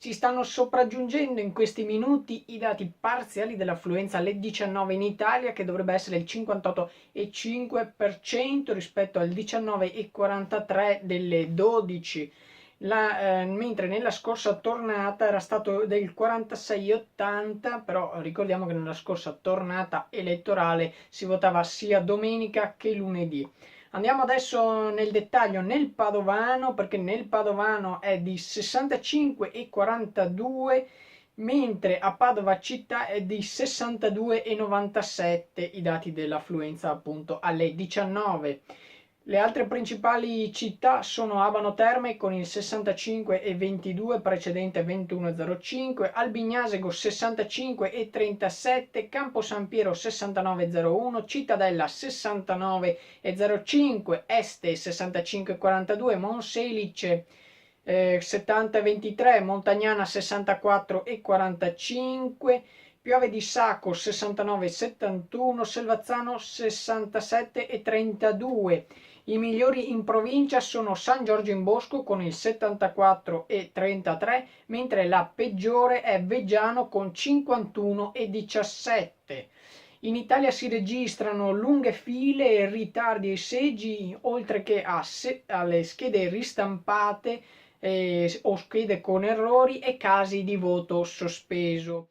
Si stanno sopraggiungendo in questi minuti i dati parziali dell'affluenza alle 19 in Italia, che dovrebbe essere il 58,5% rispetto al 19,43% delle 12. Mentre nella scorsa tornata era stato del 46,80, però ricordiamo che nella scorsa tornata elettorale si votava sia domenica che lunedì. Andiamo adesso nel dettaglio nel Padovano, perché nel Padovano è di 65,42, mentre a Padova città è di 62,97 i dati dell'affluenza appunto alle 19. Le altre principali città sono Abano Terme con il 65,22, precedente 21,05, Albignasego 65,37, Campo San Piero 69,01, Cittadella 69,05, Este 65,42, Monselice 70,23, Montagnana 64,45, Piove di Sacco 69,71, Selvazzano 67,32. I migliori in provincia sono San Giorgio in Bosco con il 74,33, mentre la peggiore è Veggiano con 51,17. In Italia si registrano lunghe file e ritardi ai seggi, oltre che alle schede ristampate o schede con errori e casi di voto sospeso.